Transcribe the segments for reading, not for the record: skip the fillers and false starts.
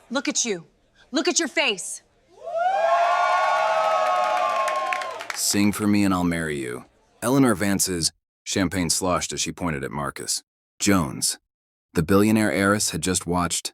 Look at you. Look at your face. Sing for me and I'll marry you. Eleanor Vance's champagne sloshed as she pointed at Marcus. Jones, the billionaire heiress, had just watched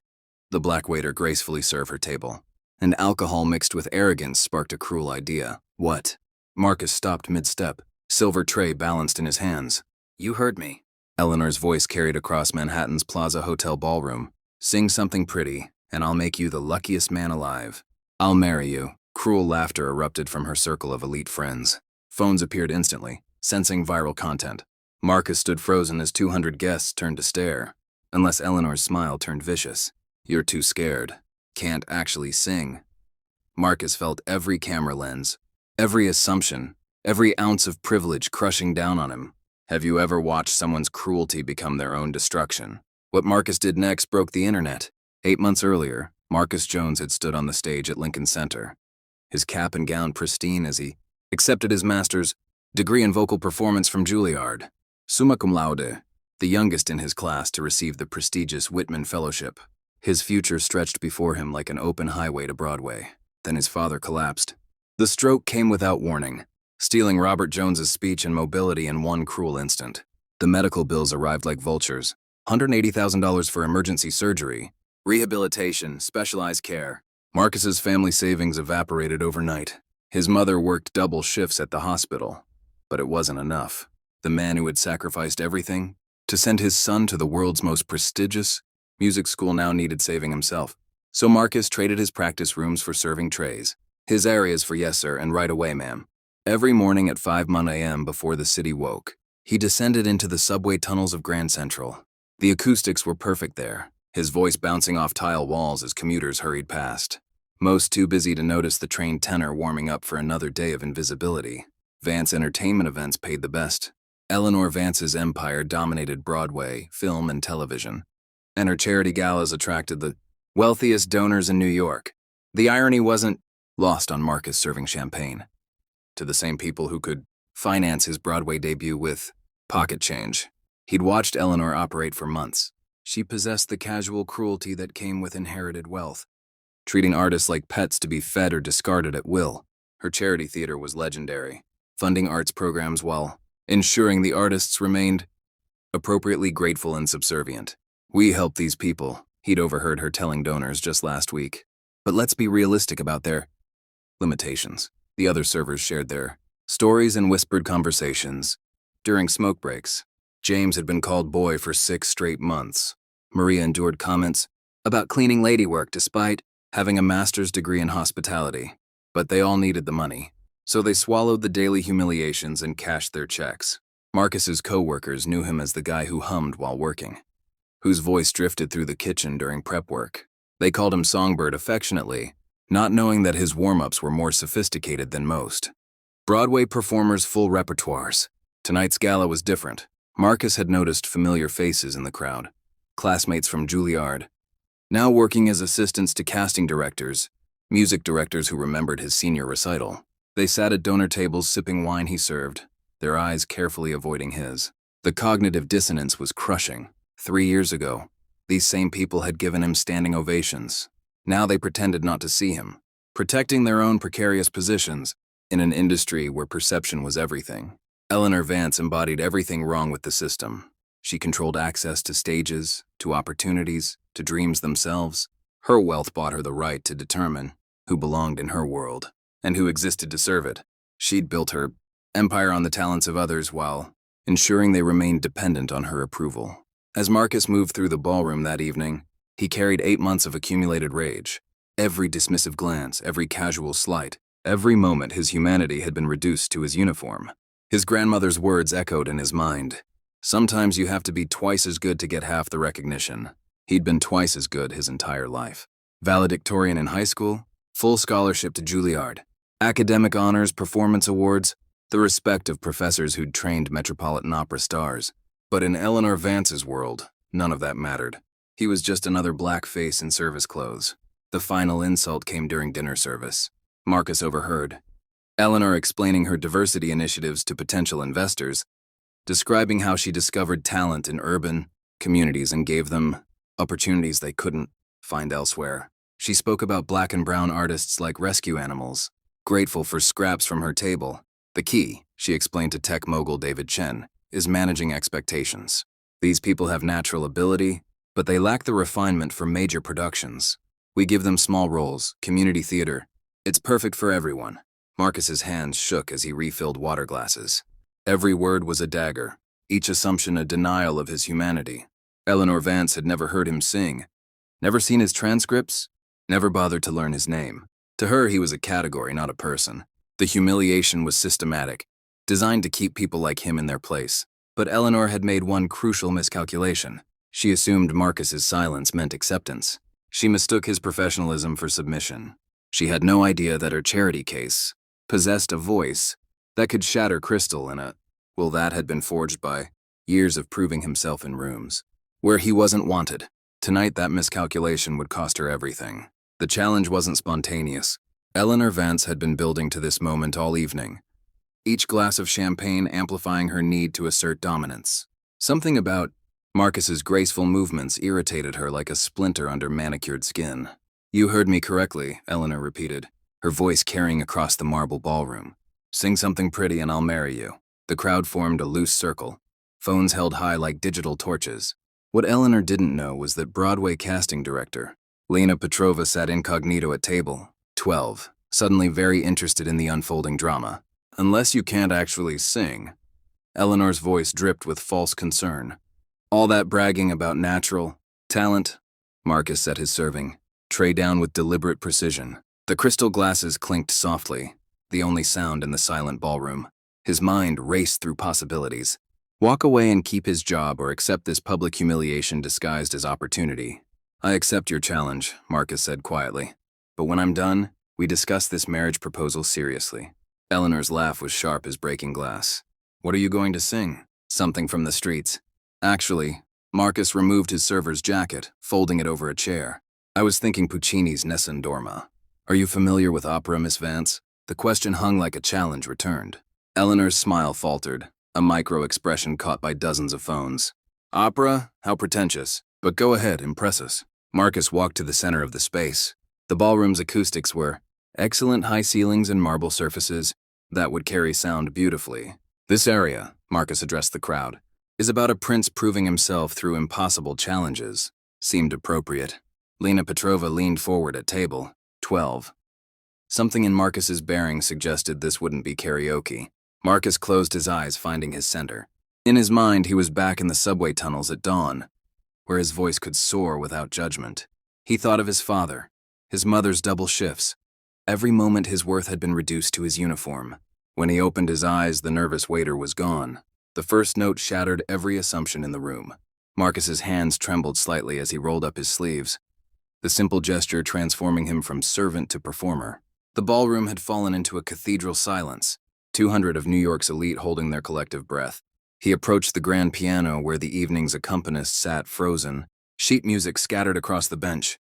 the black waiter gracefully serve her table, and alcohol mixed with arrogance sparked a cruel idea. What? Marcus stopped mid-step, silver tray balanced in his hands. You heard me. Eleanor's voice carried across Manhattan's Plaza Hotel ballroom. Sing something pretty, and I'll make you the luckiest man alive. I'll marry you. Cruel laughter erupted from her circle of elite friends. Phones appeared instantly, sensing viral content. Marcus stood frozen as 200 guests turned to stare, unless Eleanor's smile turned vicious. You're too scared. Can't actually sing. Marcus felt every camera lens, every assumption, every ounce of privilege crushing down on him. Have you ever watched someone's cruelty become their own destruction? What Marcus did next broke the internet. 8 months earlier, Marcus Jones had stood on the stage at Lincoln Center, his cap and gown pristine as he accepted his master's degree in vocal performance from Juilliard, summa cum laude, the youngest in his class to receive the prestigious Whitman Fellowship. His future stretched before him like an open highway to Broadway. Then his father collapsed. The stroke came without warning, stealing Robert Jones's speech and mobility in one cruel instant. The medical bills arrived like vultures. $180,000 for emergency surgery, rehabilitation, specialized care. Marcus's family savings evaporated overnight. His mother worked double shifts at the hospital, but it wasn't enough. The man who had sacrificed everything to send his son to the world's most prestigious music school now needed saving himself. So Marcus traded his practice rooms for serving trays, his areas for yes sir and right away ma'am. Every morning at 5 a.m. before the city woke, he descended into the subway tunnels of Grand Central. The acoustics were perfect there, his voice bouncing off tile walls as commuters hurried past, most too busy to notice the trained tenor warming up for another day of invisibility. Vance Entertainment events paid the best. Eleanor Vance's empire dominated Broadway, film, and television, and her charity galas attracted the wealthiest donors in New York. The irony wasn't lost on Marcus serving champagne to the same people who could finance his Broadway debut with pocket change. He'd watched Eleanor operate for months. She possessed the casual cruelty that came with inherited wealth, treating artists like pets to be fed or discarded at will. Her charity theater was legendary, funding arts programs while ensuring the artists remained appropriately grateful and subservient. We help these people, he'd overheard her telling donors just last week. But let's be realistic about their limitations. The other servers shared their stories and whispered conversations. During smoke breaks, James had been called boy for 6 straight months. Maria endured comments about cleaning ladywork despite having a master's degree in hospitality. But they all needed the money, so they swallowed the daily humiliations and cashed their checks. Marcus's co-workers knew him as the guy who hummed while working, whose voice drifted through the kitchen during prep work. They called him Songbird affectionately, not knowing that his warm-ups were more sophisticated than most. Broadway performers' full repertoires. Tonight's gala was different. Marcus had noticed familiar faces in the crowd, classmates from Juilliard, now working as assistants to casting directors, music directors who remembered his senior recital. They sat at donor tables sipping wine he served, their eyes carefully avoiding his. The cognitive dissonance was crushing. 3 years ago, these same people had given him standing ovations. Now they pretended not to see him, protecting their own precarious positions in an industry where perception was everything. Eleanor Vance embodied everything wrong with the system. She controlled access to stages, to opportunities, to dreams themselves. Her wealth bought her the right to determine who belonged in her world and who existed to serve it. She'd built her empire on the talents of others while ensuring they remained dependent on her approval. As Marcus moved through the ballroom that evening, he carried 8 months of accumulated rage. Every dismissive glance, every casual slight, every moment his humanity had been reduced to his uniform. His grandmother's words echoed in his mind. Sometimes you have to be twice as good to get half the recognition. He'd been twice as good his entire life. Valedictorian in high school, full scholarship to Juilliard, academic honors, performance awards, the respect of professors who'd trained Metropolitan Opera stars. But in Eleanor Vance's world, none of that mattered. He was just another black face in service clothes. The final insult came during dinner service. Marcus overheard Eleanor explaining her diversity initiatives to potential investors, describing how she discovered talent in urban communities and gave them opportunities they couldn't find elsewhere. She spoke about black and brown artists like rescue animals, grateful for scraps from her table. The key, she explained to tech mogul David Chen, is managing expectations. These people have natural ability, but they lack the refinement for major productions. We give them small roles, community theater. It's perfect for everyone. Marcus's hands shook as he refilled water glasses. Every word was a dagger, each assumption a denial of his humanity. Eleanor Vance had never heard him sing, never seen his transcripts, never bothered to learn his name. To her, he was a category, not a person. The humiliation was systematic, designed to keep people like him in their place. But Eleanor had made one crucial miscalculation. She assumed Marcus's silence meant acceptance. She mistook his professionalism for submission. She had no idea that her charity case possessed a voice that could shatter crystal in a, well, that had been forged by years of proving himself in rooms where he wasn't wanted. Tonight, that miscalculation would cost her everything. The challenge wasn't spontaneous. Eleanor Vance had been building to this moment all evening, each glass of champagne amplifying her need to assert dominance. Something about Marcus's graceful movements irritated her like a splinter under manicured skin. "You heard me correctly," Eleanor repeated, her voice carrying across the marble ballroom. "Sing something pretty and I'll marry you." The crowd formed a loose circle, phones held high like digital torches. What Eleanor didn't know was that Broadway casting director Lena Petrova sat incognito at table 12, suddenly very interested in the unfolding drama. "Unless you can't actually sing," Eleanor's voice dripped with false concern. "All that bragging about natural talent." Marcus set his serving tray down with deliberate precision. The crystal glasses clinked softly, the only sound in the silent ballroom. His mind raced through possibilities. Walk away and keep his job or accept this public humiliation disguised as opportunity. "I accept your challenge," Marcus said quietly. "But when I'm done, we discuss this marriage proposal seriously." Eleanor's laugh was sharp as breaking glass. "What are you going to sing?" "Something from the streets." "Actually," Marcus removed his server's jacket, folding it over a chair. "I was thinking Puccini's Nessun Dorma. Are you familiar with opera, Miss Vance?" The question hung like a challenge returned. Eleanor's smile faltered, a micro-expression caught by dozens of phones. "Opera? How pretentious. But go ahead, impress us." Marcus walked to the center of the space. The ballroom's acoustics were excellent, high ceilings and marble surfaces that would carry sound beautifully. "This area," Marcus addressed the crowd, "is about a prince proving himself through impossible challenges." Seemed appropriate. Lena Petrova leaned forward at table 12. Something in Marcus's bearing suggested this wouldn't be karaoke. Marcus closed his eyes, finding his center. In his mind, he was back in the subway tunnels at dawn, where his voice could soar without judgment. He thought of his father, his mother's double shifts. Every moment his worth had been reduced to his uniform. When he opened his eyes, the nervous waiter was gone. The first note shattered every assumption in the room. Marcus's hands trembled slightly as he rolled up his sleeves, the simple gesture transforming him from servant to performer. The ballroom had fallen into a cathedral silence, 200 of New York's elite holding their collective breath. He approached the grand piano where the evening's accompanist sat frozen, sheet music scattered across the bench.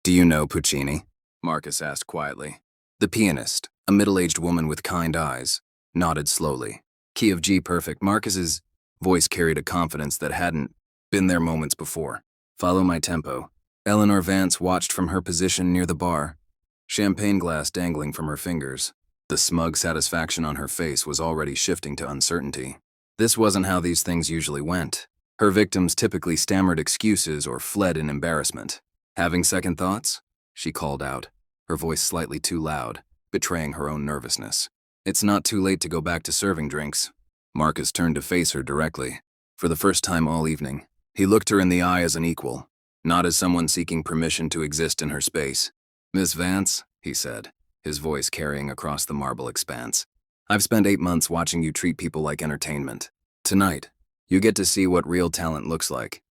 "Do you know Puccini?" Marcus asked quietly. The pianist, a middle-aged woman with kind eyes, nodded slowly. Key of G perfect. Marcus's voice carried a confidence that hadn't been there moments before. "Follow my tempo." Eleanor Vance watched from her position near the bar, champagne glass dangling from her fingers. The smug satisfaction on her face was already shifting to uncertainty. This wasn't how these things usually went. Her victims typically stammered excuses or fled in embarrassment. "Having second thoughts?" she called out, her voice slightly too loud, betraying her own nervousness. "It's not too late to go back to serving drinks." Marcus turned to face her directly. For the first time all evening, he looked her in the eye as an equal, not as someone seeking permission to exist in her space. "Miss Vance," he said, his voice carrying across the marble expanse, "I've spent 8 months watching you treat people like entertainment. Tonight, you get to see what real talent looks like."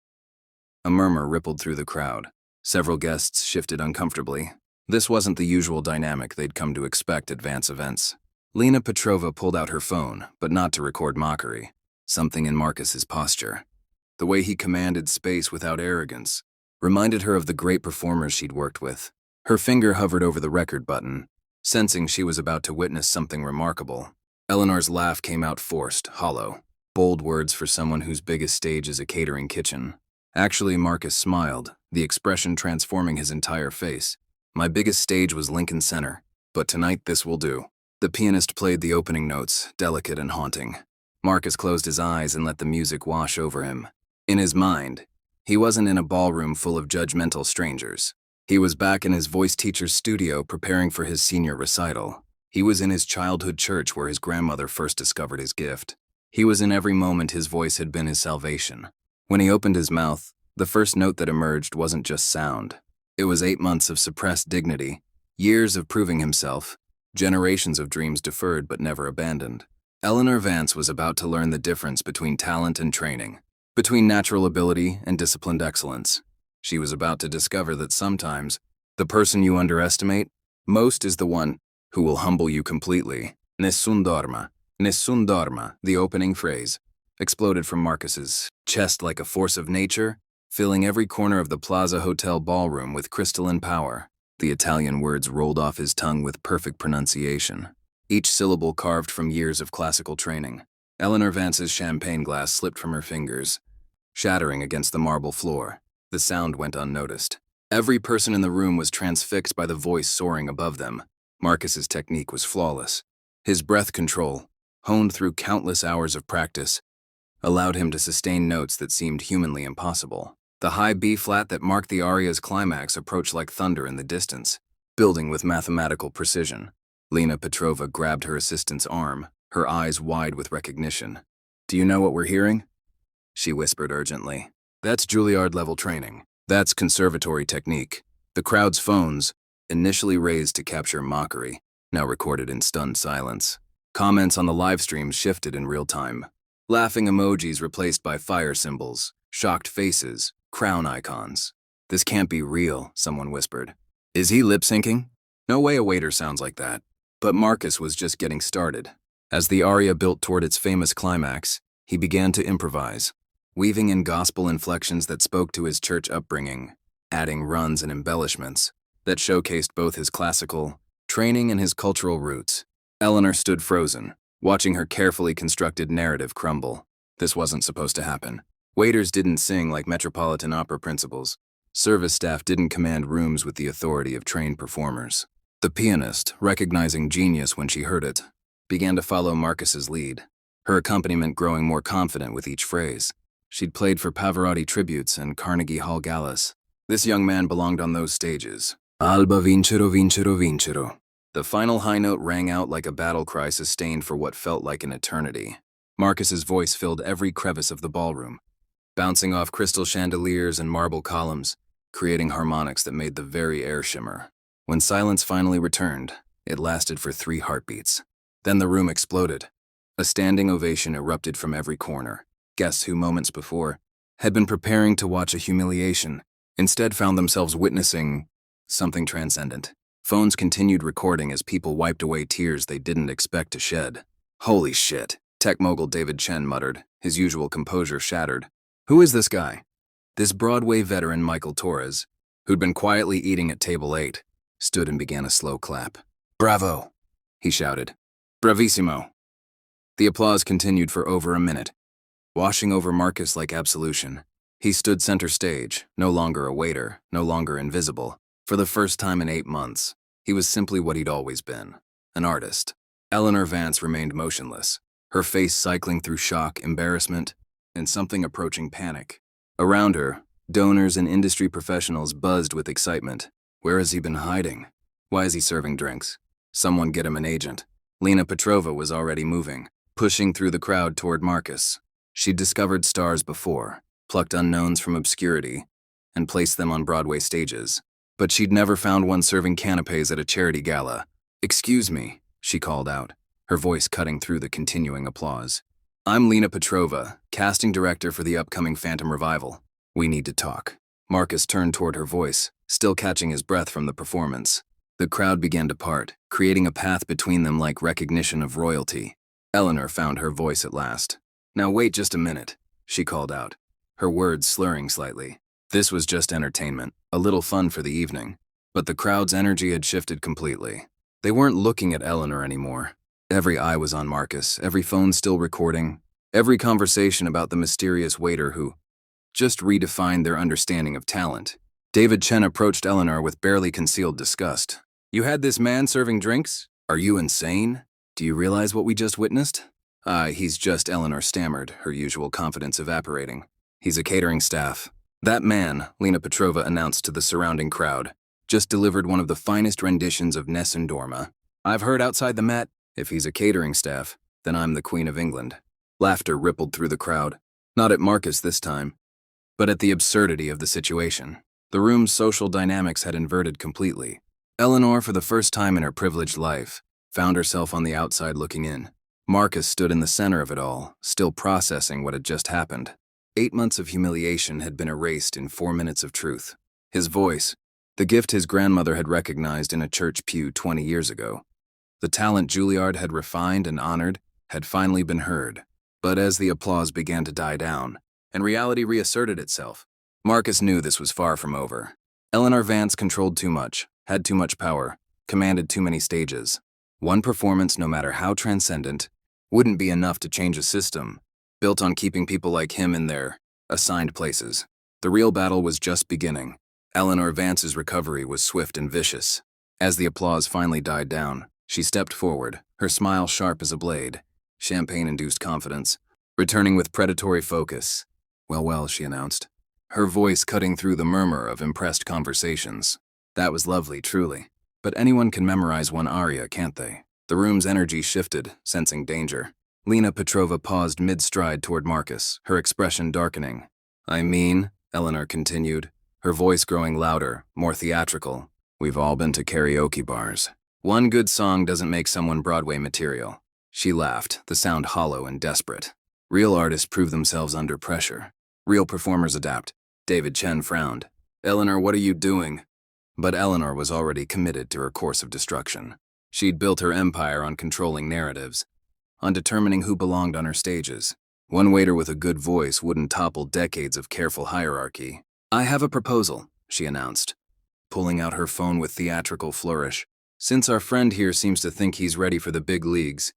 A murmur rippled through the crowd. Several guests shifted uncomfortably. This wasn't the usual dynamic they'd come to expect at Vance events. Lena Petrova pulled out her phone, but not to record mockery. Something in Marcus's posture, the way he commanded space without arrogance, reminded her of the great performers she'd worked with. Her finger hovered over the record button, sensing she was about to witness something remarkable. Eleanor's laugh came out forced, hollow. Bold words for someone whose biggest stage is a catering kitchen. Actually, Marcus smiled, the expression transforming his entire face. My biggest stage was Lincoln Center, but tonight this will do. The pianist played the opening notes, delicate and haunting. Marcus closed his eyes and let the music wash over him. In his mind, he wasn't in a ballroom full of judgmental strangers. He was back in his voice teacher's studio preparing for his senior recital. He was in his childhood church where his grandmother first discovered his gift. He was in every moment his voice had been his salvation. When he opened his mouth, the first note that emerged wasn't just sound. It was 8 months of suppressed dignity, years of proving himself, generations of dreams deferred but never abandoned. Eleanor Vance was about to learn the difference between talent and training, between natural ability and disciplined excellence. She was about to discover that sometimes, the person you underestimate most is the one who will humble you completely. Nessun Dorma. Nessun Dorma, the opening phrase, exploded from Marcus's chest like a force of nature, filling every corner of the Plaza Hotel ballroom with crystalline power. The Italian words rolled off his tongue with perfect pronunciation, each syllable carved from years of classical training. Eleanor Vance's champagne glass slipped from her fingers, shattering against the marble floor. The sound went unnoticed. Every person in the room was transfixed by the voice soaring above them. Marcus's technique was flawless. His breath control, honed through countless hours of practice, allowed him to sustain notes that seemed humanly impossible. The high B-flat that marked the aria's climax approached like thunder in the distance, building with mathematical precision. Lena Petrova grabbed her assistant's arm, her eyes wide with recognition. "Do you know what we're hearing?" she whispered urgently. "That's Juilliard-level training. That's conservatory technique." The crowd's phones, initially raised to capture mockery, now recorded in stunned silence. Comments on the live stream shifted in real time. Laughing emojis replaced by fire symbols, shocked faces, crown icons. "This can't be real," someone whispered. "Is he lip-syncing? No way a waiter sounds like that." But Marcus was just getting started. As the aria built toward its famous climax, he began to improvise, weaving in gospel inflections that spoke to his church upbringing, adding runs and embellishments that showcased both his classical training and his cultural roots. Eleanor stood frozen, watching her carefully constructed narrative crumble. This wasn't supposed to happen. Waiters didn't sing like Metropolitan Opera principals. Service staff didn't command rooms with the authority of trained performers. The pianist, recognizing genius when she heard it, began to follow Marcus's lead, her accompaniment growing more confident with each phrase. She'd played for Pavarotti tributes and Carnegie Hall galas. This young man belonged on those stages. Alba vincero, vincero, vincero. The final high note rang out like a battle cry sustained for what felt like an eternity. Marcus's voice filled every crevice of the ballroom, bouncing off crystal chandeliers and marble columns, creating harmonics that made the very air shimmer. When silence finally returned, it lasted for 3 heartbeats. Then the room exploded. A standing ovation erupted from every corner. Guests who moments before had been preparing to watch a humiliation instead found themselves witnessing something transcendent. Phones continued recording as people wiped away tears they didn't expect to shed. "Holy shit," tech mogul David Chen muttered, his usual composure shattered. "Who is this guy?" This Broadway veteran Michael Torres, who'd been quietly eating at table 8, stood and began a slow clap. "Bravo," he shouted. "Bravissimo." The applause continued for over a minute, washing over Marcus like absolution. He stood center stage, no longer a waiter, no longer invisible. For the first time in 8 months, he was simply what he'd always been, an artist. Eleanor Vance remained motionless, her face cycling through shock, embarrassment, and something approaching panic. Around her, donors and industry professionals buzzed with excitement. Where has he been hiding? Why is he serving drinks? Someone get him an agent. Lena Petrova was already moving, pushing through the crowd toward Marcus. She'd discovered stars before, plucked unknowns from obscurity, and placed them on Broadway stages. But she'd never found one serving canapes at a charity gala. "Excuse me," she called out, her voice cutting through the continuing applause. "I'm Lena Petrova, casting director for the upcoming Phantom Revival. We need to talk." Marcus turned toward her voice, still catching his breath from the performance. The crowd began to part, creating a path between them like recognition of royalty. Eleanor found her voice at last. "Now wait just a minute," she called out, her words slurring slightly. This was just entertainment, a little fun for the evening. But the crowd's energy had shifted completely. They weren't looking at Eleanor anymore. Every eye was on Marcus, every phone still recording, every conversation about the mysterious waiter who just redefined their understanding of talent. David Chen approached Eleanor with barely concealed disgust. You had this man serving drinks? Are you insane? Do you realize what we just witnessed? He's just, Eleanor stammered, her usual confidence evaporating. He's a catering staff. That man, Lena Petrova announced to the surrounding crowd, just delivered one of the finest renditions of Nessun Dorma. I've heard outside the Met, if he's a catering staff, then I'm the Queen of England. Laughter rippled through the crowd, not at Marcus this time, but at the absurdity of the situation. The room's social dynamics had inverted completely. Eleanor, for the first time in her privileged life, found herself on the outside looking in. Marcus stood in the center of it all, still processing what had just happened. 8 months of humiliation had been erased in 4 minutes of truth. His voice, the gift his grandmother had recognized in a church pew 20 years ago. The talent Juilliard had refined and honored had finally been heard. But as the applause began to die down, and reality reasserted itself, Marcus knew this was far from over. Eleanor Vance controlled too much, had too much power, commanded too many stages. One performance, no matter how transcendent, wouldn't be enough to change a system built on keeping people like him in their assigned places. The real battle was just beginning. Eleanor Vance's recovery was swift and vicious. As the applause finally died down, she stepped forward, her smile sharp as a blade, champagne-induced confidence, returning with predatory focus. Well, she announced, her voice cutting through the murmur of impressed conversations. That was lovely, truly. But anyone can memorize one aria, can't they? The room's energy shifted, sensing danger. Lena Petrova paused mid-stride toward Marcus, her expression darkening. I mean, Eleanor continued, her voice growing louder, more theatrical. We've all been to karaoke bars. One good song doesn't make someone Broadway material. She laughed, the sound hollow and desperate. Real artists prove themselves under pressure. Real performers adapt. David Chen frowned. Eleanor, what are you doing? But Eleanor was already committed to her course of destruction. She'd built her empire on controlling narratives, on determining who belonged on her stages. One waiter with a good voice wouldn't topple decades of careful hierarchy. I have a proposal, she announced, pulling out her phone with theatrical flourish. Since our friend here seems to think he's ready for the big leagues,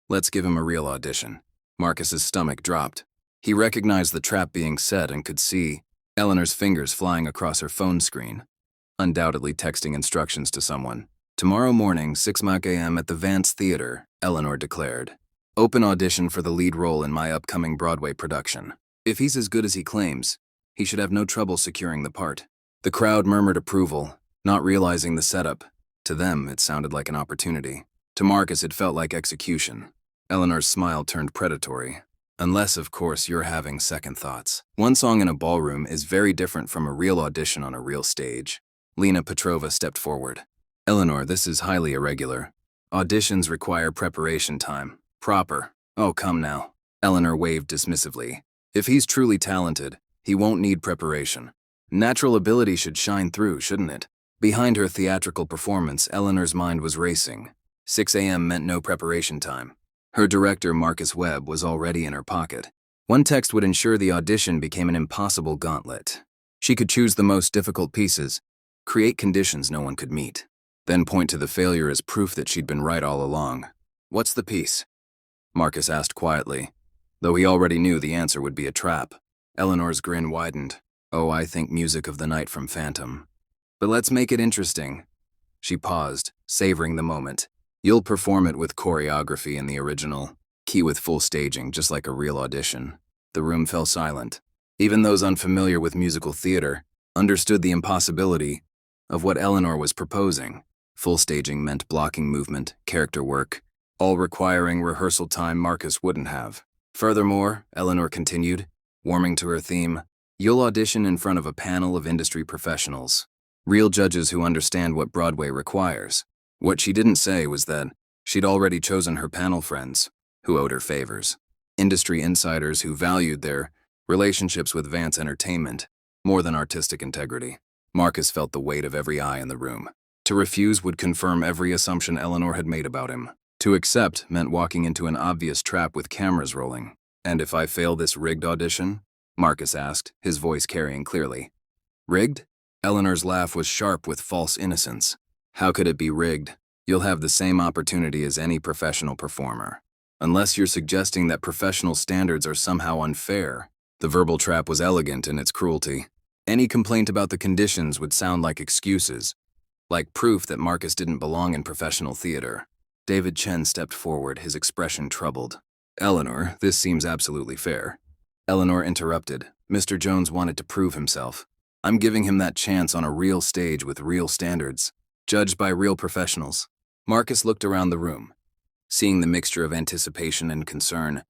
let's give him a real audition. Marcus's stomach dropped. He recognized the trap being set and could see Eleanor's fingers flying across her phone screen, undoubtedly texting instructions to someone. Tomorrow morning, 6 a.m. at the Vance Theater, Eleanor declared. Open audition for the lead role in my upcoming Broadway production. If he's as good as he claims, he should have no trouble securing the part. The crowd murmured approval, not realizing the setup. To them, it sounded like an opportunity. To Marcus, it felt like execution. Eleanor's smile turned predatory. Unless, of course, you're having second thoughts. One song in a ballroom is very different from a real audition on a real stage. Lena Petrova stepped forward. Eleanor, this is highly irregular. Auditions require preparation time. Proper. Oh, come now. Eleanor waved dismissively. If he's truly talented, he won't need preparation. Natural ability should shine through, shouldn't it? Behind her theatrical performance, Eleanor's mind was racing. 6 a.m. meant no preparation time. Her director, Marcus Webb, was already in her pocket. One text would ensure the audition became an impossible gauntlet. She could choose the most difficult pieces, create conditions no one could meet, then point to the failure as proof that she'd been right all along. What's the piece? Marcus asked quietly, though he already knew the answer would be a trap. Eleanor's grin widened. Oh, I think Music of the Night from Phantom. But let's make it interesting. She paused, savoring the moment. You'll perform it with choreography in the original, key with full staging, just like a real audition. The room fell silent. Even those unfamiliar with musical theater understood the impossibility of what Eleanor was proposing. Full staging meant blocking movement, character work, all requiring rehearsal time Marcus wouldn't have. Furthermore, Eleanor continued, warming to her theme, you'll audition in front of a panel of industry professionals, real judges who understand what Broadway requires. What she didn't say was that she'd already chosen her panel friends, who owed her favors. Industry insiders who valued their relationships with Vance Entertainment more than artistic integrity. Marcus felt the weight of every eye in the room. To refuse would confirm every assumption Eleanor had made about him. To accept meant walking into an obvious trap with cameras rolling. And if I fail this rigged audition? Marcus asked, his voice carrying clearly. Rigged? Eleanor's laugh was sharp with false innocence. How could it be rigged? You'll have the same opportunity as any professional performer. Unless you're suggesting that professional standards are somehow unfair. The verbal trap was elegant in its cruelty. Any complaint about the conditions would sound like excuses, like proof that Marcus didn't belong in professional theater. David Chen stepped forward, his expression troubled. Eleanor, this seems absolutely fair. Eleanor interrupted. Mr. Jones wanted to prove himself. I'm giving him that chance on a real stage with real standards, judged by real professionals. Marcus looked around the room, seeing the mixture of anticipation and concern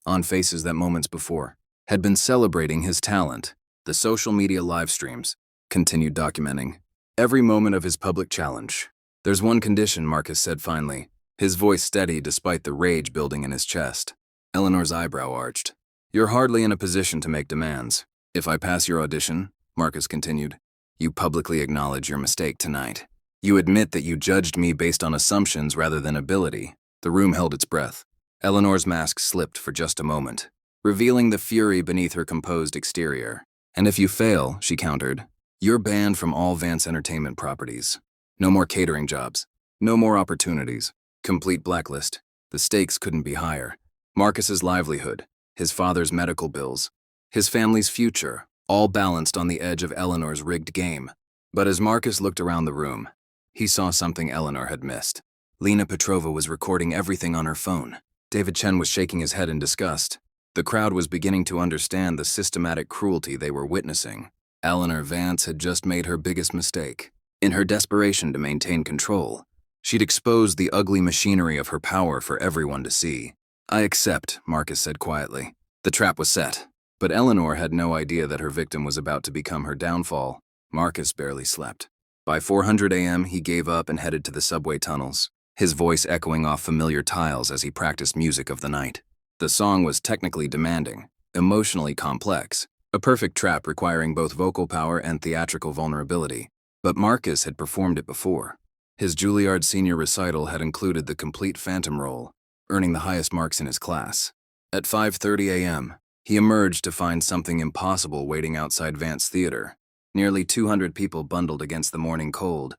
on faces that moments before had been celebrating his talent. The social media live streams continued documenting every moment of his public challenge. There's one condition, Marcus said finally, his voice steady despite the rage building in his chest. Eleanor's eyebrow arched. You're hardly in a position to make demands. If I pass your audition, Marcus continued, you publicly acknowledge your mistake tonight. You admit that you judged me based on assumptions rather than ability. The room held its breath. Eleanor's mask slipped for just a moment, revealing the fury beneath her composed exterior. And if you fail, she countered, you're banned from all Vance Entertainment properties. No more catering jobs. No more opportunities. Complete blacklist. The stakes couldn't be higher. Marcus's livelihood, his father's medical bills, his family's future, all balanced on the edge of Eleanor's rigged game. But as Marcus looked around the room, he saw something Eleanor had missed. Lena Petrova was recording everything on her phone. David Chen was shaking his head in disgust. The crowd was beginning to understand the systematic cruelty they were witnessing. Eleanor Vance had just made her biggest mistake. In her desperation to maintain control, she'd exposed the ugly machinery of her power for everyone to see. I accept, Marcus said quietly. The trap was set, but Eleanor had no idea that her victim was about to become her downfall. Marcus barely slept. By 400 a.m., he gave up and headed to the subway tunnels, his voice echoing off familiar tiles as he practiced music of the night. The song was technically demanding, emotionally complex, a perfect trap requiring both vocal power and theatrical vulnerability. But Marcus had performed it before. His Juilliard senior recital had included the complete phantom role, earning the highest marks in his class. At 5:30 a.m., he emerged to find something impossible waiting outside Vance Theater. Nearly 200 people bundled against the morning cold,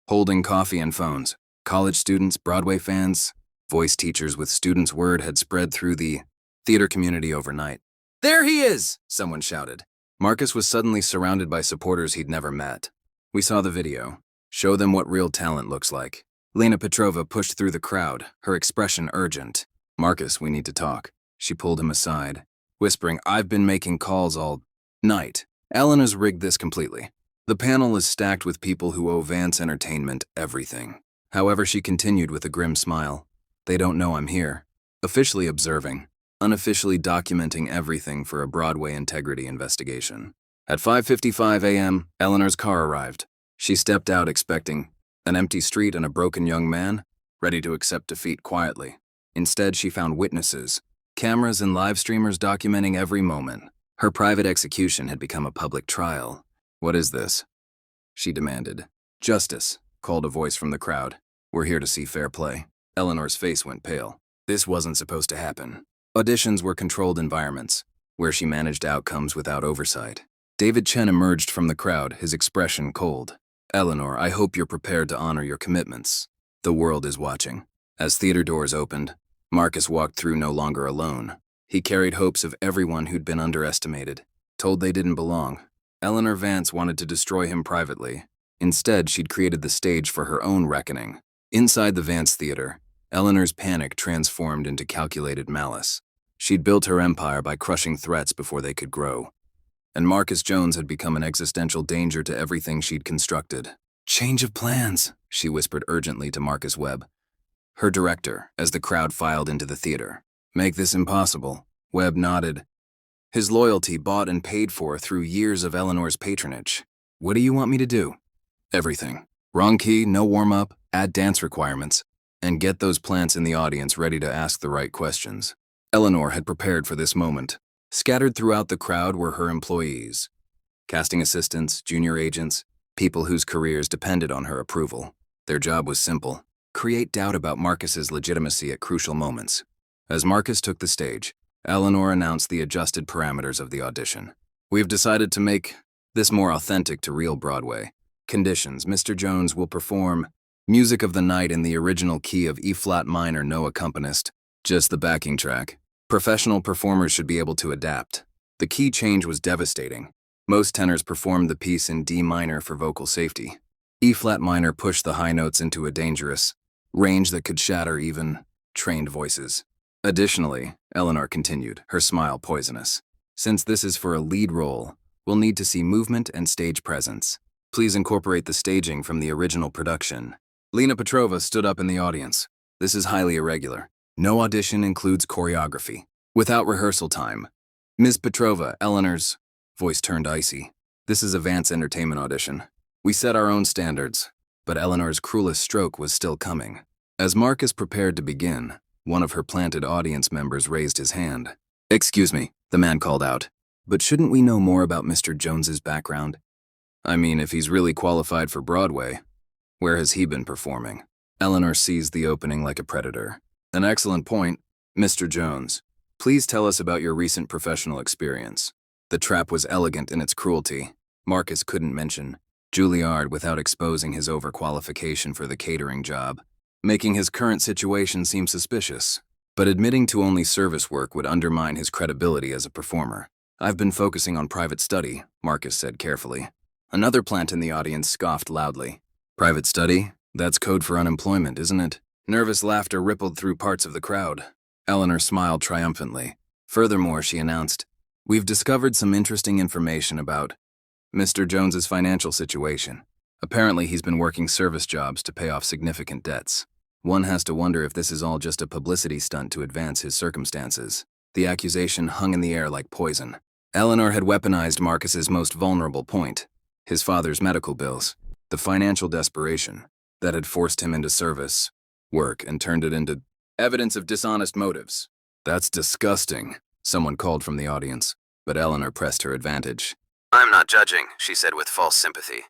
holding coffee and phones. College students, Broadway fans, voice teachers with students' word had spread through the theater community overnight. There he is! Someone shouted. Marcus was suddenly surrounded by supporters he'd never met. We saw the video. Show them what real talent looks like. Lena Petrova pushed through the crowd, her expression urgent. Marcus, we need to talk. She pulled him aside, whispering, I've been making calls all night. Eleanor's rigged this completely. The panel is stacked with people who owe Vance Entertainment everything. However, she continued with a grim smile. They don't know I'm here. Officially observing, unofficially documenting everything for a Broadway integrity investigation. At 5:55 a.m., Eleanor's car arrived. She stepped out expecting an empty street and a broken young man, ready to accept defeat quietly. Instead, she found witnesses, cameras and live streamers documenting every moment. Her private execution had become a public trial. What is this? She demanded. Justice, called a voice from the crowd. We're here to see fair play. Eleanor's face went pale. This wasn't supposed to happen. Auditions were controlled environments, where she managed outcomes without oversight. David Chen emerged from the crowd, his expression cold. Eleanor, I hope you're prepared to honor your commitments. The world is watching. As theater doors opened, Marcus walked through no longer alone. He carried hopes of everyone who'd been underestimated, told they didn't belong. Eleanor Vance wanted to destroy him privately. Instead, she'd created the stage for her own reckoning. Inside the Vance Theater, Eleanor's panic transformed into calculated malice. She'd built her empire by crushing threats before they could grow. And Marcus Jones had become an existential danger to everything she'd constructed. Change of plans, she whispered urgently to Marcus Webb, her director, as the crowd filed into the theater. Make this impossible. Webb nodded. His loyalty bought and paid for through years of Eleanor's patronage. What do you want me to do? Everything. Wrong key, no warm-up, add dance requirements, and get those plants in the audience ready to ask the right questions. Eleanor had prepared for this moment. Scattered throughout the crowd were her employees. Casting assistants, junior agents, people whose careers depended on her approval. Their job was simple. Create doubt about Marcus's legitimacy at crucial moments. As Marcus took the stage, Eleanor announced the adjusted parameters of the audition. We've decided to make this more authentic to real Broadway. Conditions: Mr. Jones will perform music of the night in the original key of E-flat minor, no accompanist, just the backing track. Professional performers should be able to adapt. The key change was devastating. Most tenors performed the piece in D minor for vocal safety. E-flat minor pushed the high notes into a dangerous range that could shatter even trained voices. Additionally, Eleanor continued, her smile poisonous. Since this is for a lead role, we'll need to see movement and stage presence. Please incorporate the staging from the original production. Lena Petrova stood up in the audience. This is highly irregular. No audition includes choreography. Without rehearsal time. Ms. Petrova, Eleanor's voice turned icy. This is a Vance entertainment audition. We set our own standards, but Eleanor's cruelest stroke was still coming. As Marcus prepared to begin, one of her planted audience members raised his hand. "Excuse me," the man called out, "but shouldn't we know more about Mr. Jones's background? I mean, if he's really qualified for Broadway, where has he been performing?" Eleanor seized the opening like a predator. "An excellent point, Mr. Jones. Please tell us about your recent professional experience." The trap was elegant in its cruelty. Marcus couldn't mention Juilliard without exposing his overqualification for the catering job, making his current situation seem suspicious. But admitting to only service work would undermine his credibility as a performer. "I've been focusing on private study," Marcus said carefully. Another plant in the audience scoffed loudly. "Private study? That's code for unemployment, isn't it?" Nervous laughter rippled through parts of the crowd. Eleanor smiled triumphantly. Furthermore, she announced, "We've discovered some interesting information about Mr. Jones's financial situation. Apparently, he's been working service jobs to pay off significant debts. One has to wonder if this is all just a publicity stunt to advance his circumstances." The accusation hung in the air like poison. Eleanor had weaponized Marcus's most vulnerable point, his father's medical bills, the financial desperation that had forced him into service work and turned it into evidence of dishonest motives. "That's disgusting," someone called from the audience, but Eleanor pressed her advantage. "I'm not judging," she said with false sympathy.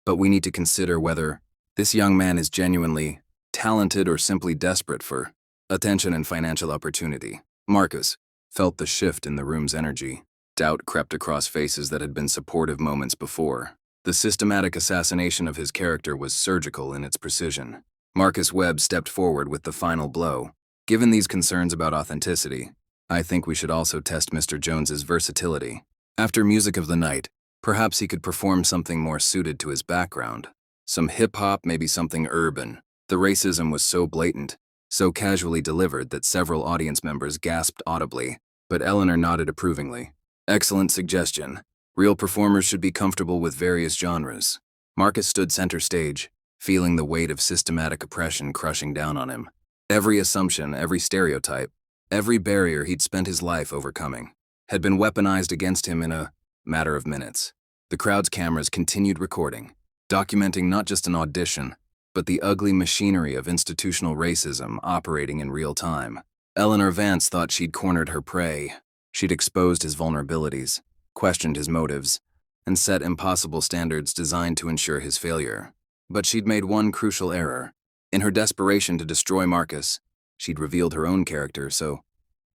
"But we need to consider whether this young man is genuinely talented or simply desperate for attention and financial opportunity." Marcus felt the shift in the room's energy. Doubt crept across faces that had been supportive moments before. The systematic assassination of his character was surgical in its precision. Marcus Webb stepped forward with the final blow. "Given these concerns about authenticity, I think we should also test Mr. Jones's versatility. After music of the night, perhaps he could perform something more suited to his background. Some hip-hop, maybe something urban." The racism was so blatant, so casually delivered that several audience members gasped audibly, but Eleanor nodded approvingly. "Excellent suggestion. Real performers should be comfortable with various genres." Marcus stood center stage, feeling the weight of systematic oppression crushing down on him. Every assumption, every stereotype, every barrier he'd spent his life overcoming had been weaponized against him in a matter of minutes. The crowd's cameras continued recording, documenting not just an audition, but the ugly machinery of institutional racism operating in real time. Eleanor Vance thought she'd cornered her prey. She'd exposed his vulnerabilities, questioned his motives, and set impossible standards designed to ensure his failure. But she'd made one crucial error. In her desperation to destroy Marcus, she'd revealed her own character so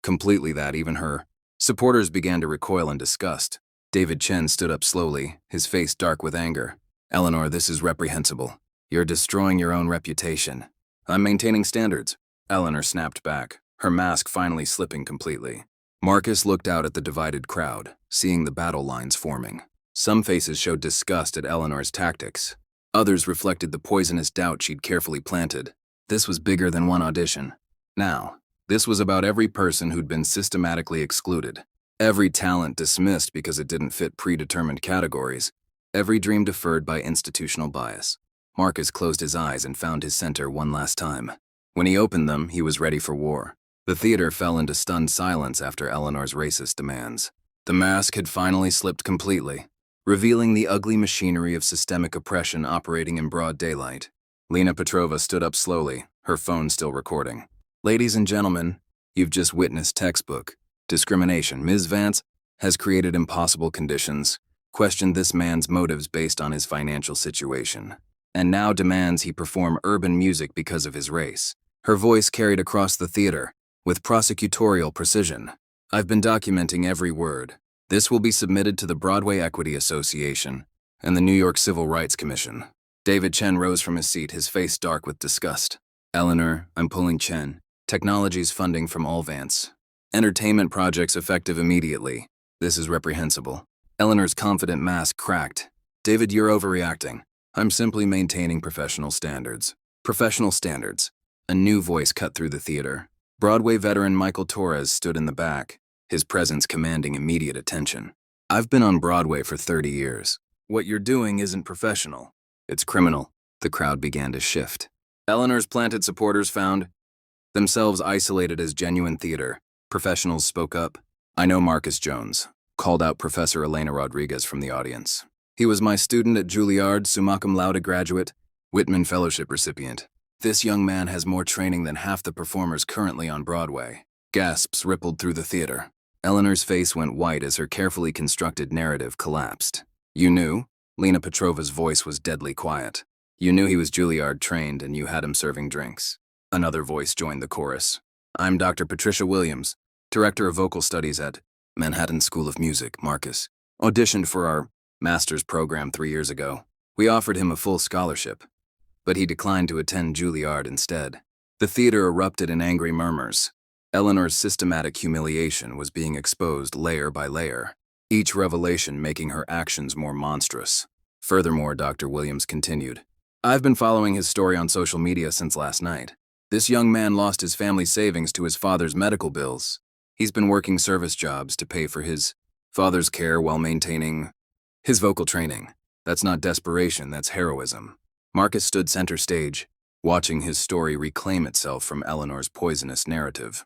completely that even her supporters began to recoil in disgust. David Chen stood up slowly, his face dark with anger. "Eleanor, this is reprehensible. You're destroying your own reputation." "I'm maintaining standards," Eleanor snapped back, her mask finally slipping completely. Marcus looked out at the divided crowd, seeing the battle lines forming. Some faces showed disgust at Eleanor's tactics. Others reflected the poisonous doubt she'd carefully planted. This was bigger than one audition. Now, this was about every person who'd been systematically excluded. Every talent dismissed because it didn't fit predetermined categories. Every dream deferred by institutional bias. Marcus closed his eyes and found his center one last time. When he opened them, he was ready for war. The theater fell into stunned silence after Eleanor's racist demands. The mask had finally slipped completely, revealing the ugly machinery of systemic oppression operating in broad daylight. Lena Petrova stood up slowly, her phone still recording. "Ladies and gentlemen, you've just witnessed textbook discrimination. Ms. Vance has created impossible conditions, questioned this man's motives based on his financial situation, and now demands he perform urban music because of his race." Her voice carried across the theater with prosecutorial precision. "I've been documenting every word. This will be submitted to the Broadway Equity Association and the New York Civil Rights Commission." David Chen rose from his seat, his face dark with disgust. "Eleanor, I'm pulling Chen. Technology's funding from all Vance. Entertainment projects effective immediately. This is reprehensible." Eleanor's confident mask cracked. David, you're overreacting. I'm simply maintaining professional standards. Professional standards. A new voice cut through the theater. Broadway veteran Michael Torres stood in the back, his presence commanding immediate attention. I've been on Broadway for 30 years. What you're doing isn't professional. It's criminal. The crowd began to shift. Eleanor's planted supporters found themselves isolated as genuine theater. Professionals spoke up. I know Marcus Jones, called out Professor Elena Rodriguez from the audience. He was my student at Juilliard, summa cum laude graduate, Whitman Fellowship recipient. This young man has more training than half the performers currently on Broadway. Gasps rippled through the theater. Eleanor's face went white as her carefully constructed narrative collapsed. You knew? Lena Petrova's voice was deadly quiet. You knew he was Juilliard-trained and you had him serving drinks. Another voice joined the chorus. I'm Dr. Patricia Williams, Director of Vocal Studies at Manhattan School of Music, Marcus. Auditioned for our master's program 3 years ago. We offered him a full scholarship, but he declined to attend Juilliard instead. The theater erupted in angry murmurs. Eleanor's systematic humiliation was being exposed layer by layer, each revelation making her actions more monstrous. Furthermore, Dr. Williams continued, I've been following his story on social media since last night. This young man lost his family savings to his father's medical bills. He's been working service jobs to pay for his father's care while maintaining his vocal training. That's not desperation, that's heroism. Marcus stood center stage, watching his story reclaim itself from Eleanor's poisonous narrative.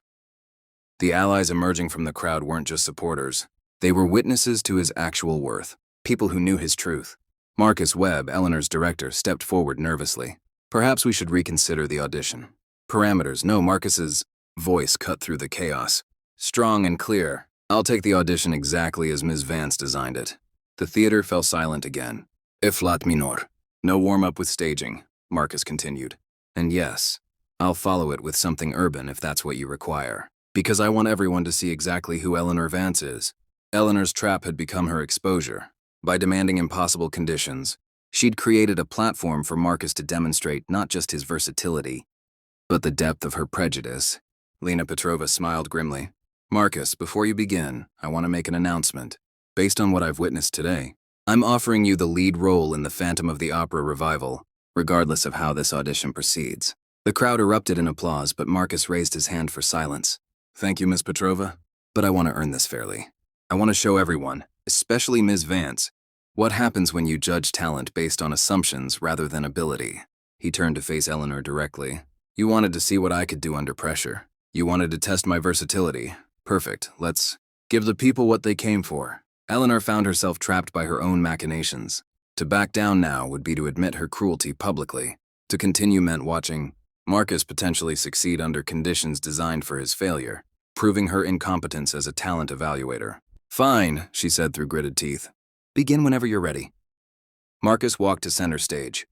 The allies emerging from the crowd weren't just supporters. They were witnesses to his actual worth, people who knew his truth. Marcus Webb, Eleanor's director, stepped forward nervously. Perhaps we should reconsider the audition. Parameters. No, Marcus's voice cut through the chaos. Strong and clear. I'll take the audition exactly as Ms. Vance designed it. The theater fell silent again. E flat minor. No warm-up with staging, Marcus continued. And yes, I'll follow it with something urban if that's what you require. Because I want everyone to see exactly who Eleanor Vance is. Eleanor's trap had become her exposure. By demanding impossible conditions, she'd created a platform for Marcus to demonstrate not just his versatility, but the depth of her prejudice. Lena Petrova smiled grimly. Marcus, before you begin, I want to make an announcement. Based on what I've witnessed today, I'm offering you the lead role in the Phantom of the Opera revival, regardless of how this audition proceeds. The crowd erupted in applause, but Marcus raised his hand for silence. Thank you, Ms. Petrova, but I want to earn this fairly. I want to show everyone, especially Ms. Vance, what happens when you judge talent based on assumptions rather than ability. He turned to face Eleanor directly. You wanted to see what I could do under pressure. You wanted to test my versatility. Perfect. Let's give the people what they came for. Eleanor found herself trapped by her own machinations. To back down now would be to admit her cruelty publicly. To continue meant watching Marcus potentially succeed under conditions designed for his failure, proving her incompetence as a talent evaluator. Fine, she said through gritted teeth. Begin whenever you're ready. Marcus walked to center stage.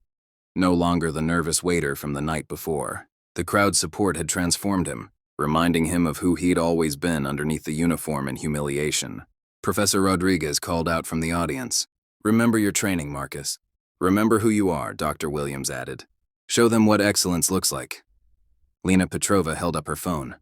No longer the nervous waiter from the night before. The crowd's support had transformed him, reminding him of who he'd always been underneath the uniform and humiliation. Professor Rodriguez called out from the audience. Remember your training, Marcus. Remember who you are, Dr. Williams added. Show them what excellence looks like. Lena Petrova held up her phone.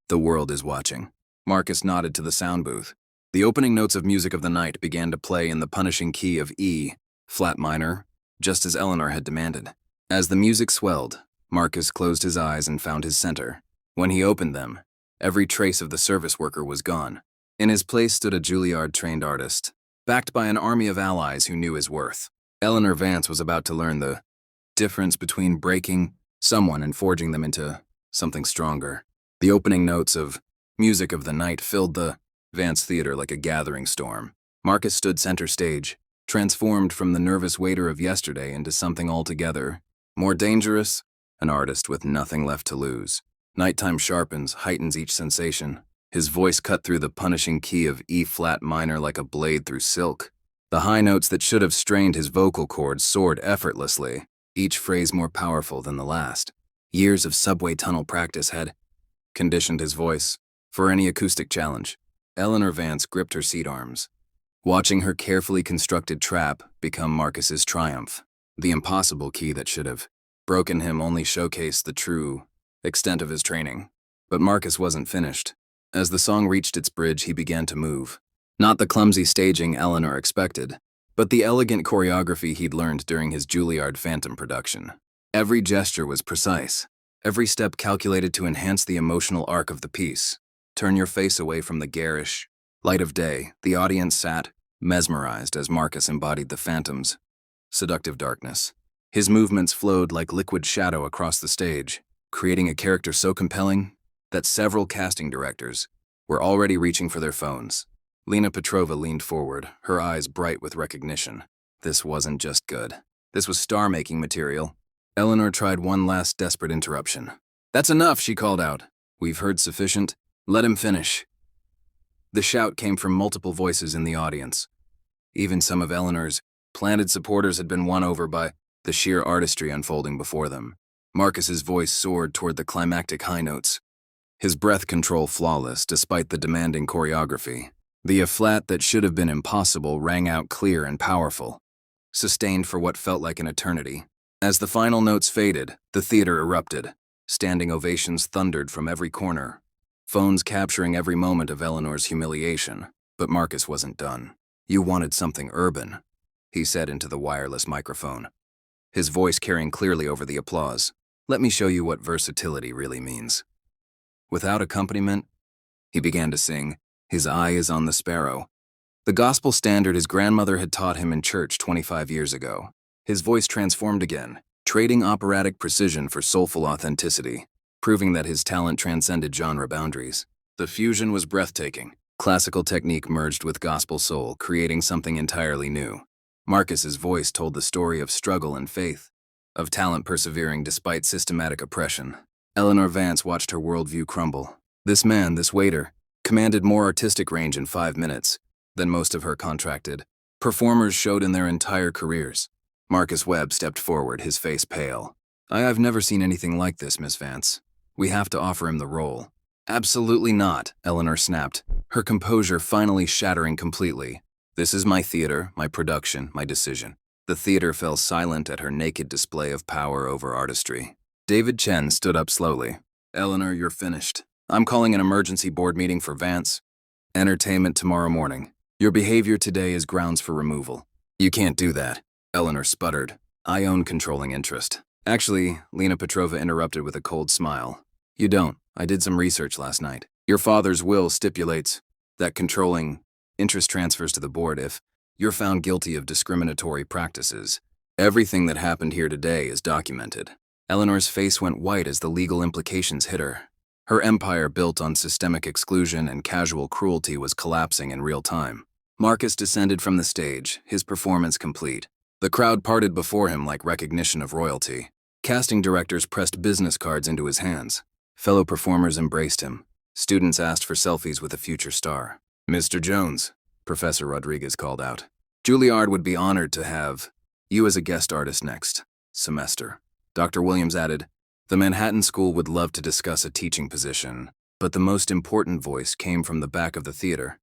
The world is watching. Marcus nodded to the sound booth. The opening notes of Music of the Night began to play in the punishing key of E, flat minor, just as Eleanor had demanded. As the music swelled, Marcus closed his eyes and found his center. When he opened them, every trace of the service worker was gone. In his place stood a Juilliard-trained artist, backed by an army of allies who knew his worth. Eleanor Vance was about to learn the difference between breaking someone and forging them into something stronger. The opening notes of Music of the Night filled the Vance Theater like a gathering storm. Marcus stood center stage, transformed from the nervous waiter of yesterday into something altogether more dangerous, an artist with nothing left to lose. Nighttime sharpens, heightens each sensation. His voice cut through the punishing key of E-flat minor like a blade through silk. The high notes that should have strained his vocal cords soared effortlessly, each phrase more powerful than the last. Years of subway tunnel practice had conditioned his voice for any acoustic challenge. Eleanor Vance gripped her seat arms, watching her carefully constructed trap become Marcus's triumph. The impossible key that should have broken him only showcased the true extent of his training. But Marcus wasn't finished. As the song reached its bridge, he began to move. Not the clumsy staging Eleanor expected, but the elegant choreography he'd learned during his Juilliard Phantom production. Every gesture was precise, every step calculated to enhance the emotional arc of the piece. Turn your face away from the garish light of day. The audience sat, mesmerized as Marcus embodied the Phantom's seductive darkness. His movements flowed like liquid shadow across the stage, creating a character so compelling that several casting directors were already reaching for their phones. Lena Petrova leaned forward, her eyes bright with recognition. This wasn't just good. This was star-making material. Eleanor tried one last desperate interruption. "That's enough," she called out. "We've heard sufficient. Let him finish." The shout came from multiple voices in the audience. Even some of Eleanor's planted supporters had been won over by the sheer artistry unfolding before them. Marcus's voice soared toward the climactic high notes, his breath control flawless despite the demanding choreography. The A-flat that should have been impossible rang out clear and powerful, sustained for what felt like an eternity. As the final notes faded, the theater erupted. Standing ovations thundered from every corner, phones capturing every moment of Eleanor's humiliation. But Marcus wasn't done. "You wanted something urban," he said into the wireless microphone, his voice carrying clearly over the applause. "Let me show you what versatility really means." Without accompaniment, he began to sing, "His Eye is on the Sparrow," the gospel standard his grandmother had taught him in church 25 years ago. His voice transformed again, trading operatic precision for soulful authenticity, proving that his talent transcended genre boundaries. The fusion was breathtaking. Classical technique merged with gospel soul, creating something entirely new. Marcus's voice told the story of struggle and faith, of talent persevering despite systematic oppression. Eleanor Vance watched her worldview crumble. This man, this waiter, commanded more artistic range in 5 minutes than most of her contracted performers showed in their entire careers. Marcus Webb stepped forward, his face pale. "I've never seen anything like this, Miss Vance. We have to offer him the role." "Absolutely not," Eleanor snapped, her composure finally shattering completely. "This is my theater, my production, my decision." The theater fell silent at her naked display of power over artistry. David Chen stood up slowly. "Eleanor, you're finished. I'm calling an emergency board meeting for Vance. Entertainment tomorrow morning. Your behavior today is grounds for removal." "You can't do that," Eleanor sputtered. "I own controlling interest." "Actually," Lena Petrova interrupted with a cold smile. "You don't. I did some research last night. Your father's will stipulates that controlling interest transfers to the board if you're found guilty of discriminatory practices. Everything that happened here today is documented." Eleanor's face went white as the legal implications hit her. Her empire built on systemic exclusion and casual cruelty was collapsing in real time. Marcus descended from the stage, his performance complete. The crowd parted before him like recognition of royalty. Casting directors pressed business cards into his hands. Fellow performers embraced him. Students asked for selfies with a future star. "Mr. Jones," Professor Rodriguez called out, "Juilliard would be honored to have you as a guest artist next semester." Dr. Williams added, "The Manhattan School would love to discuss a teaching position," but the most important voice came from the back of the theater.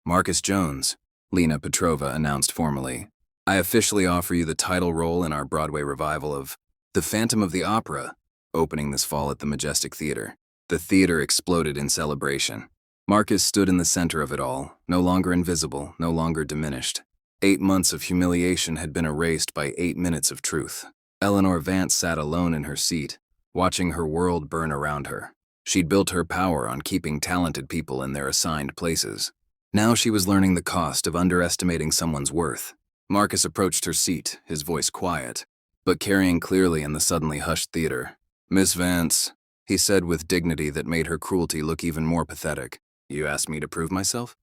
"Marcus Jones," Lena Petrova announced formally, "I officially offer you the title role in our Broadway revival of The Phantom of the Opera, opening this fall at the Majestic Theater." The theater exploded in celebration. Marcus stood in the center of it all, no longer invisible, no longer diminished. 8 months of humiliation had been erased by 8 minutes of truth. Eleanor Vance sat alone in her seat, watching her world burn around her. She'd built her power on keeping talented people in their assigned places. Now she was learning the cost of underestimating someone's worth. Marcus approached her seat, his voice quiet, but carrying clearly in the suddenly hushed theater. "Miss Vance," he said with dignity that made her cruelty look even more pathetic. "You asked me to prove myself?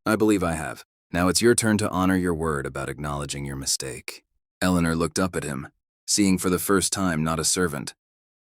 I believe I have. Now it's your turn to honor your word about acknowledging your mistake." Eleanor looked up at him, seeing for the first time not a servant,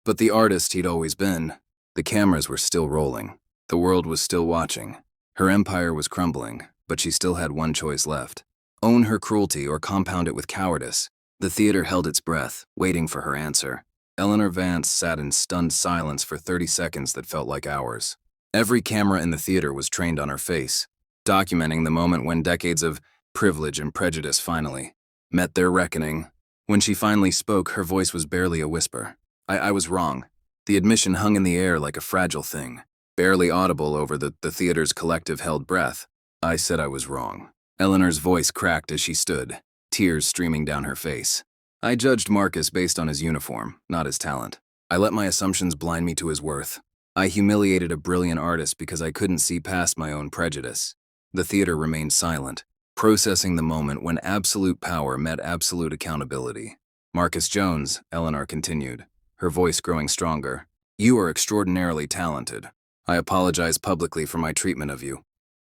but the artist he'd always been. The cameras were still rolling. The world was still watching. Her empire was crumbling, but she still had one choice left. Own her cruelty or compound it with cowardice. The theater held its breath, waiting for her answer. Eleanor Vance sat in stunned silence for 30 seconds that felt like hours. Every camera in the theater was trained on her face, documenting the moment when decades of privilege and prejudice finally met their reckoning. When she finally spoke, her voice was barely a whisper. I was wrong." The admission hung in the air like a fragile thing, barely audible over the theater's collective held breath. I said I was wrong. Eleanor's voice cracked as she stood, tears streaming down her face. I judged Marcus based on his uniform, not his talent. I let my assumptions blind me to his worth. I humiliated a brilliant artist because I couldn't see past my own prejudice. The theater remained silent, processing the moment when absolute power met absolute accountability. Marcus Jones, Eleanor continued, her voice growing stronger. You are extraordinarily talented. I apologize publicly for my treatment of you.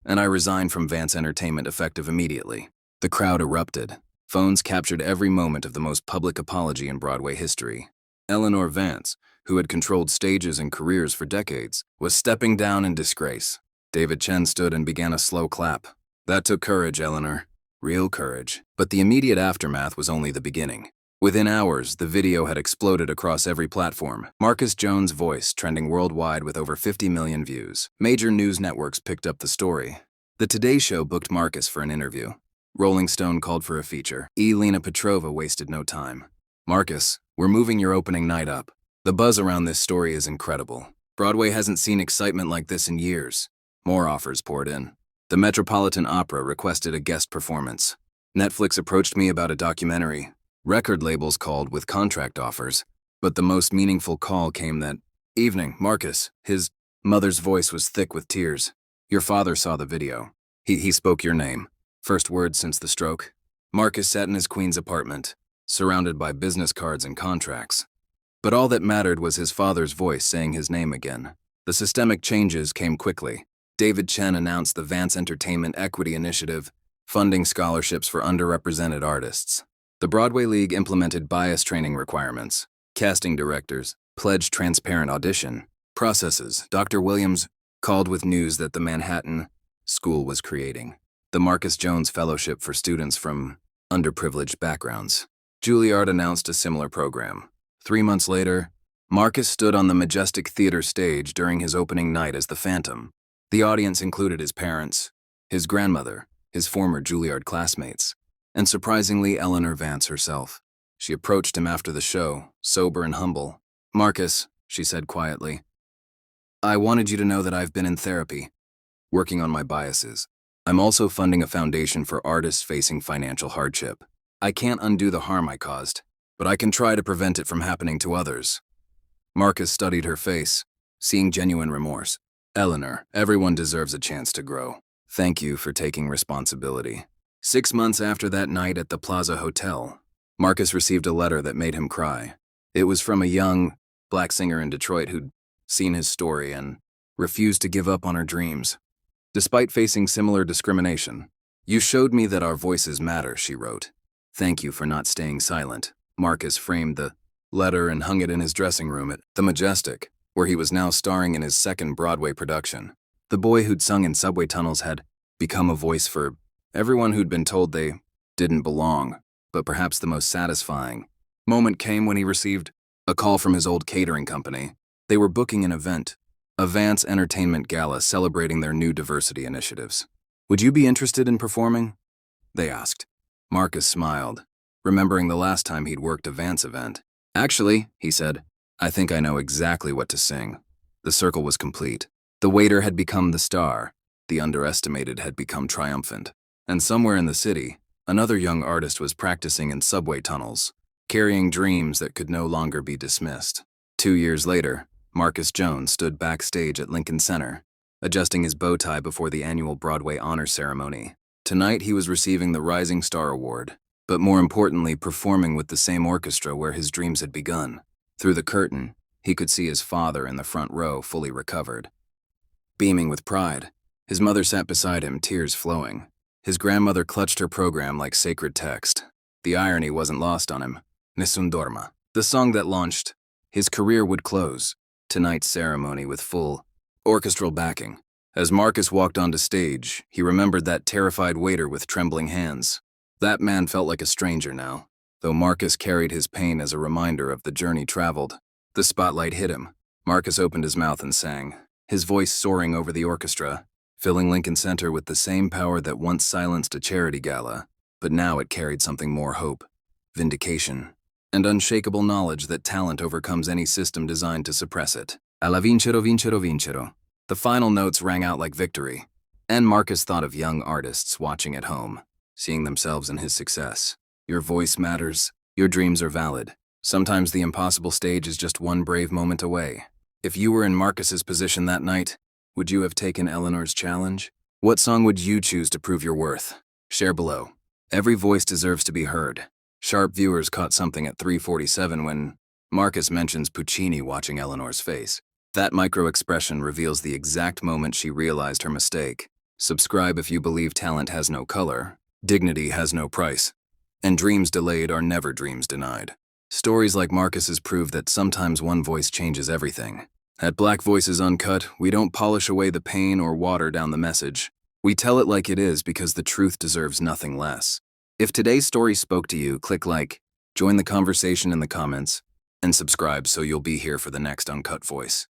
And I resigned from Vance Entertainment effective immediately. The crowd erupted. Phones captured every moment of the most public apology in Broadway history. Eleanor Vance, who had controlled stages and careers for decades, was stepping down in disgrace. David Chen stood and began a slow clap. That took courage, Eleanor. Real courage. But the immediate aftermath was only the beginning. Within hours, the video had exploded across every platform. Marcus Jones' voice trending worldwide with over 50 million views. Major news networks picked up the story. The Today Show booked Marcus for an interview. Rolling Stone called for a feature. Elena Petrova wasted no time. Marcus, we're moving your opening night up. The buzz around this story is incredible. Broadway hasn't seen excitement like this in years. More offers poured in. The Metropolitan Opera requested a guest performance. Netflix approached me about a documentary. Record labels called with contract offers, but the most meaningful call came that evening. Marcus, his mother's voice was thick with tears. Your father saw the video. He spoke your name. First words since the stroke. Marcus sat in his queen's apartment, surrounded by business cards and contracts. But all that mattered was his father's voice saying his name again. The systemic changes came quickly. David Chen announced the Vance Entertainment Equity Initiative, funding scholarships for underrepresented artists. The Broadway League implemented bias training requirements. Casting directors pledged transparent audition processes. Dr. Williams called with news that the Manhattan School was creating the Marcus Jones Fellowship for students from underprivileged backgrounds. Juilliard announced a similar program. 3 months later, Marcus stood on the majestic theater stage during his opening night as the Phantom. The audience included his parents, his grandmother, his former Juilliard classmates, and surprisingly Eleanor Vance herself. She approached him after the show, sober and humble. Marcus, she said quietly, I wanted you to know that I've been in therapy, working on my biases. I'm also funding a foundation for artists facing financial hardship. I can't undo the harm I caused, but I can try to prevent it from happening to others. Marcus studied her face, seeing genuine remorse. Eleanor, everyone deserves a chance to grow. Thank you for taking responsibility. 6 months after that night at the Plaza Hotel, Marcus received a letter that made him cry. It was from a young, black singer in Detroit who'd seen his story and refused to give up on her dreams. Despite facing similar discrimination, you showed me that our voices matter, she wrote. Thank you for not staying silent. Marcus framed the letter and hung it in his dressing room at the Majestic, where he was now starring in his second Broadway production. The boy who'd sung in subway tunnels had become a voice for everyone who'd been told they didn't belong, but perhaps the most satisfying moment came when he received a call from his old catering company. They were booking an event, a Vance Entertainment Gala celebrating their new diversity initiatives. Would you be interested in performing? They asked. Marcus smiled, remembering the last time he'd worked a Vance event. Actually, he said, I think I know exactly what to sing. The circle was complete. The waiter had become the star. The underestimated had become triumphant. And somewhere in the city, another young artist was practicing in subway tunnels, carrying dreams that could no longer be dismissed. 2 years later, Marcus Jones stood backstage at Lincoln Center, adjusting his bow tie before the annual Broadway honor ceremony. Tonight he was receiving the Rising Star Award, but more importantly performing with the same orchestra where his dreams had begun. Through the curtain, he could see his father in the front row, fully recovered. Beaming with pride, his mother sat beside him, tears flowing. His grandmother clutched her program like sacred text. The irony wasn't lost on him. Nessun Dorma, the song that launched his career, would close tonight's ceremony with full orchestral backing. As Marcus walked onto stage, he remembered that terrified waiter with trembling hands. That man felt like a stranger now, though Marcus carried his pain as a reminder of the journey traveled. The spotlight hit him. Marcus opened his mouth and sang, his voice soaring over the orchestra, filling Lincoln Center with the same power that once silenced a charity gala, but now it carried something more: hope, vindication, and unshakable knowledge that talent overcomes any system designed to suppress it. Alla vincero, vincero, vincero. The final notes rang out like victory. And Marcus thought of young artists watching at home, seeing themselves in his success. Your voice matters. Your dreams are valid. Sometimes the impossible stage is just one brave moment away. If you were in Marcus's position that night, would you have taken Eleanor's challenge? What song would you choose to prove your worth? Share below. Every voice deserves to be heard. Sharp viewers caught something at 3:47 when Marcus mentions Puccini watching Eleanor's face. That micro-expression reveals the exact moment she realized her mistake. Subscribe if you believe talent has no color, dignity has no price, and dreams delayed are never dreams denied. Stories like Marcus's prove that sometimes one voice changes everything. At Black Voices Uncut, we don't polish away the pain or water down the message. We tell it like it is because the truth deserves nothing less. If today's story spoke to you, click like, join the conversation in the comments, and subscribe so you'll be here for the next Uncut Voice.